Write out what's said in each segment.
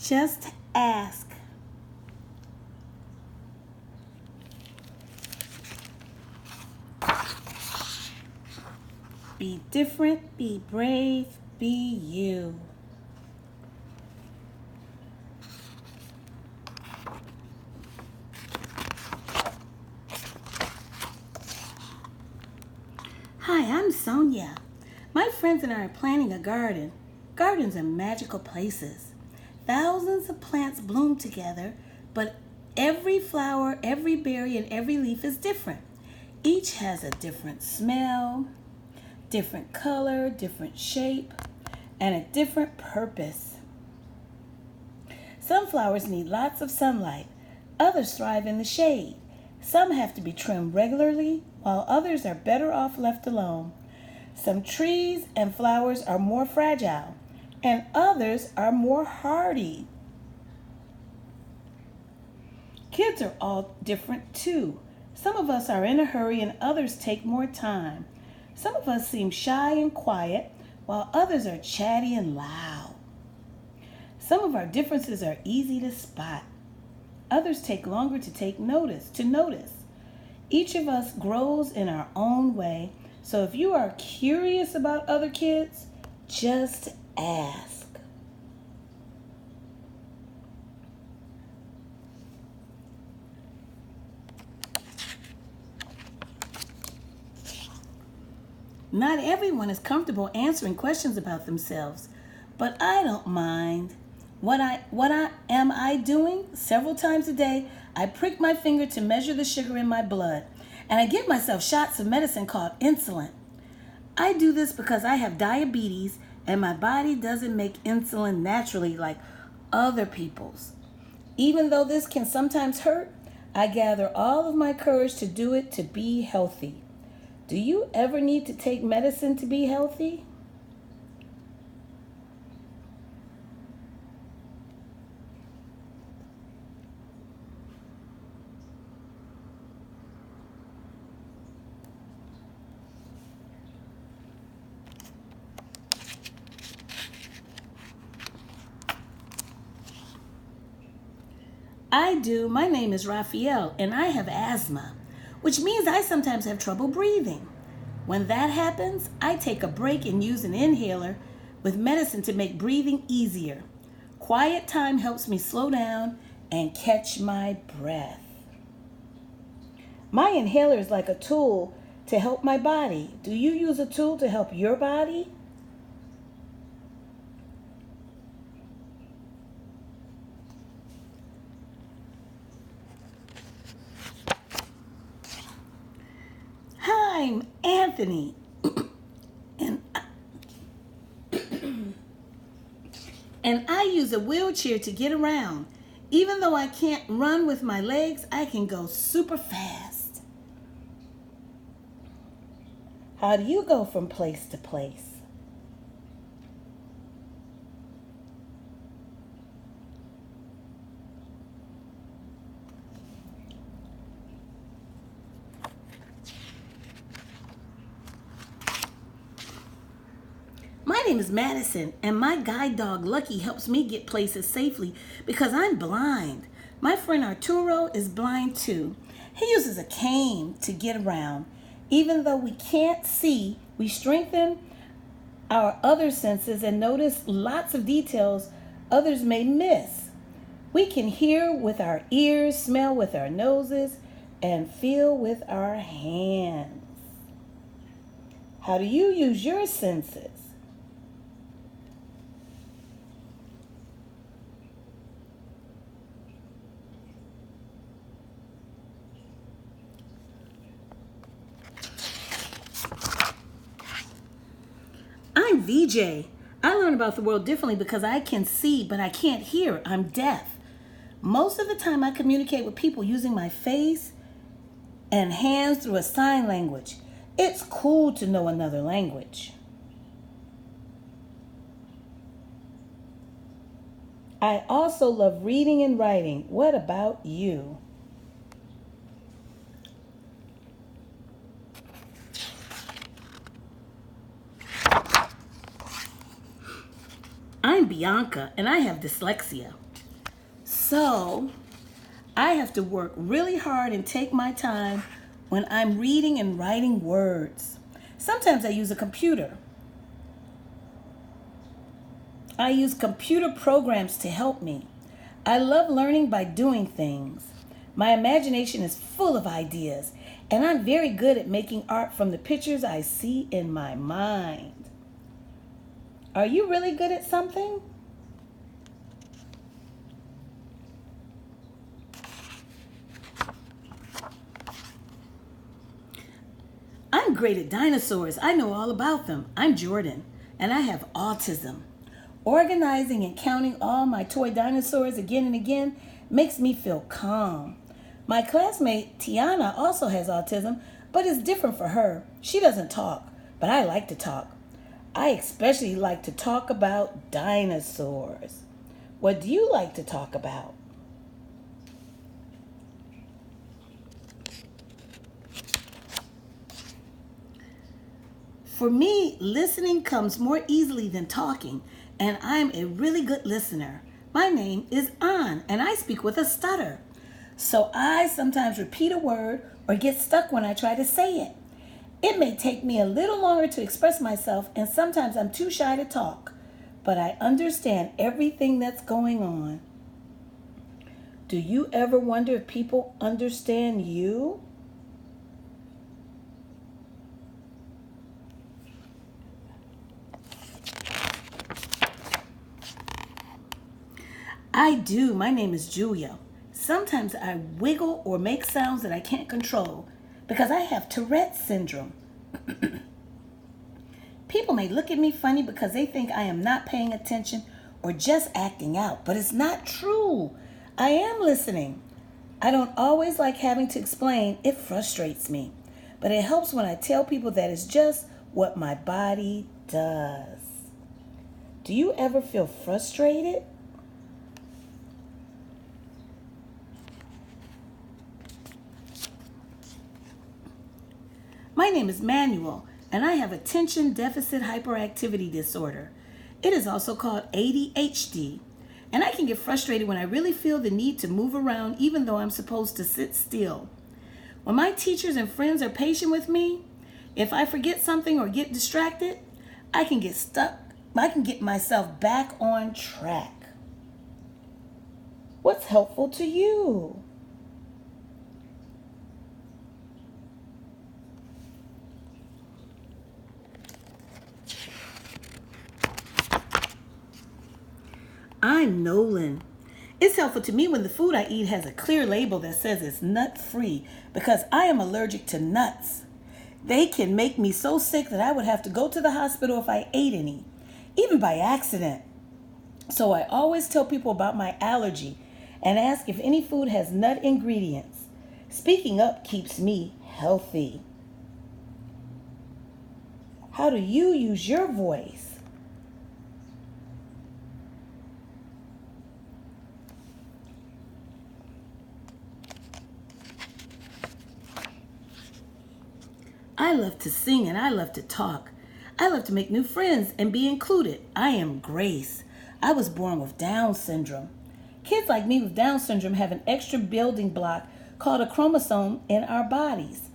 Just ask. Be different, be brave, be you. Hi, I'm Sonya. My friends and I are planting a garden. Gardens are magical places. Thousands of plants bloom together, but every flower, every berry, and every leaf is different. Each has a different smell, different color, different shape, and a different purpose. Some flowers need lots of sunlight. Others thrive in the shade. Some have to be trimmed regularly, while others are better off left alone. Some trees and flowers are more fragile, and others are more hardy. Kids are all different too. Some of us are in a hurry and others take more time. Some of us seem shy and quiet, while others are chatty and loud. Some of our differences are easy to spot. Others take longer to notice. Each of us grows in our own way, so if you are curious about other kids, just ask. Not everyone is comfortable answering questions about themselves, but I don't mind. What am I doing? Several times a day, I prick my finger to measure the sugar in my blood, and I give myself shots of medicine called insulin. I do this because I have diabetes and my body doesn't make insulin naturally like other people's. Even though this can sometimes hurt, I gather all of my courage to do it to be healthy. Do you ever need to take medicine to be healthy? I do. My name is Raphael, and I have asthma, which means I sometimes have trouble breathing. When that happens, I take a break and use an inhaler with medicine to make breathing easier. Quiet time helps me slow down and catch my breath. My inhaler is like a tool to help my body. Do you use a tool to help your body? I'm Anthony, and and I use a wheelchair to get around. Even though I can't run with my legs, I can go super fast. How do you go from place to place? My name is Madison, and my guide dog Lucky helps me get places safely because I'm blind. My friend Arturo is blind too. He uses a cane to get around. Even though we can't see, we strengthen our other senses and notice lots of details others may miss. We can hear with our ears, smell with our noses, and feel with our hands. How do you use your senses? I'm VJ. I learn about the world differently because I can see, but I can't hear. I'm deaf. Most of the time, I communicate with people using my face and hands through a sign language. It's cool to know another language. I also love reading and writing. What about you? I'm Bianca, and I have dyslexia. So I have to work really hard and take my time when I'm reading and writing words. Sometimes I use a computer. I use computer programs to help me. I love learning by doing things. My imagination is full of ideas, and I'm very good at making art from the pictures I see in my mind. Are you really good at something? I'm great at dinosaurs. I know all about them. I'm Jordan, and I have autism. Organizing and counting all my toy dinosaurs again and again makes me feel calm. My classmate Tiana also has autism, but it's different for her. She doesn't talk, but I like to talk. I especially like to talk about dinosaurs. What do you like to talk about? For me, listening comes more easily than talking, and I'm a really good listener. My name is An, and I speak with a stutter. So I sometimes repeat a word or get stuck when I try to say it. It may take me a little longer to express myself, and sometimes I'm too shy to talk, but I understand everything that's going on. Do you ever wonder if people understand you? I do. My name is Julia. Sometimes I wiggle or make sounds that I can't control because I have Tourette's syndrome. People may look at me funny because they think I am not paying attention or just acting out, but it's not true. I am listening. I don't always like having to explain. It frustrates me, but it helps when I tell people that it's just what my body does. Do you ever feel frustrated? My name is Manuel, and I have attention deficit hyperactivity disorder. It is also called ADHD, and I can get frustrated when I really feel the need to move around even though I'm supposed to sit still. When my teachers and friends are patient with me, if I forget something or get distracted, I can get stuck. I can get myself back on track. What's helpful to you? I'm Nolan. It's helpful to me when the food I eat has a clear label that says it's nut-free because I am allergic to nuts. They can make me so sick that I would have to go to the hospital if I ate any, even by accident. So I always tell people about my allergy and ask if any food has nut ingredients. Speaking up keeps me healthy. How do you use your voice? I love to sing and I love to talk. I love to make new friends and be included. I am Grace. I was born with Down syndrome. Kids like me with Down syndrome have an extra building block called a chromosome in our bodies.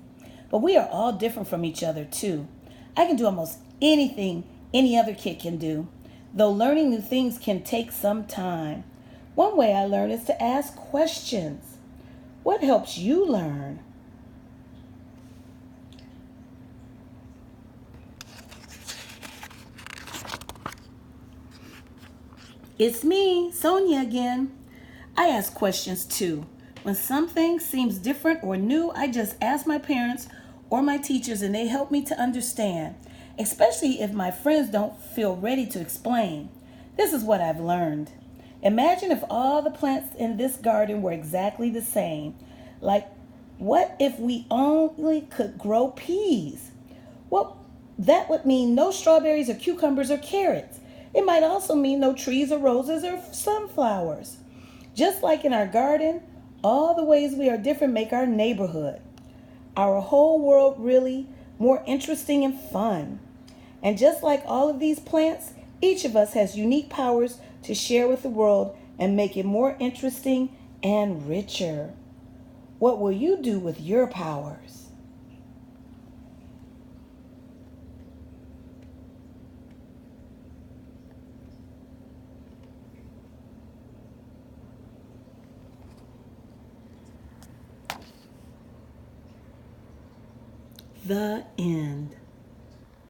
But we are all different from each other too. I can do almost anything any other kid can do, though learning new things can take some time. One way I learn is to ask questions. What helps you learn? It's me, Sonya again. I ask questions too. When something seems different or new, I just ask my parents or my teachers and they help me to understand, especially if my friends don't feel ready to explain. This is what I've learned. Imagine if all the plants in this garden were exactly the same. Like, what if we only could grow peas? Well, that would mean no strawberries or cucumbers or carrots. It might also mean no trees or roses or sunflowers. Just like in our garden, all the ways we are different make our neighborhood, our whole world really more interesting and fun. And just like all of these plants, each of us has unique powers to share with the world and make it more interesting and richer. What will you do with your powers? The end.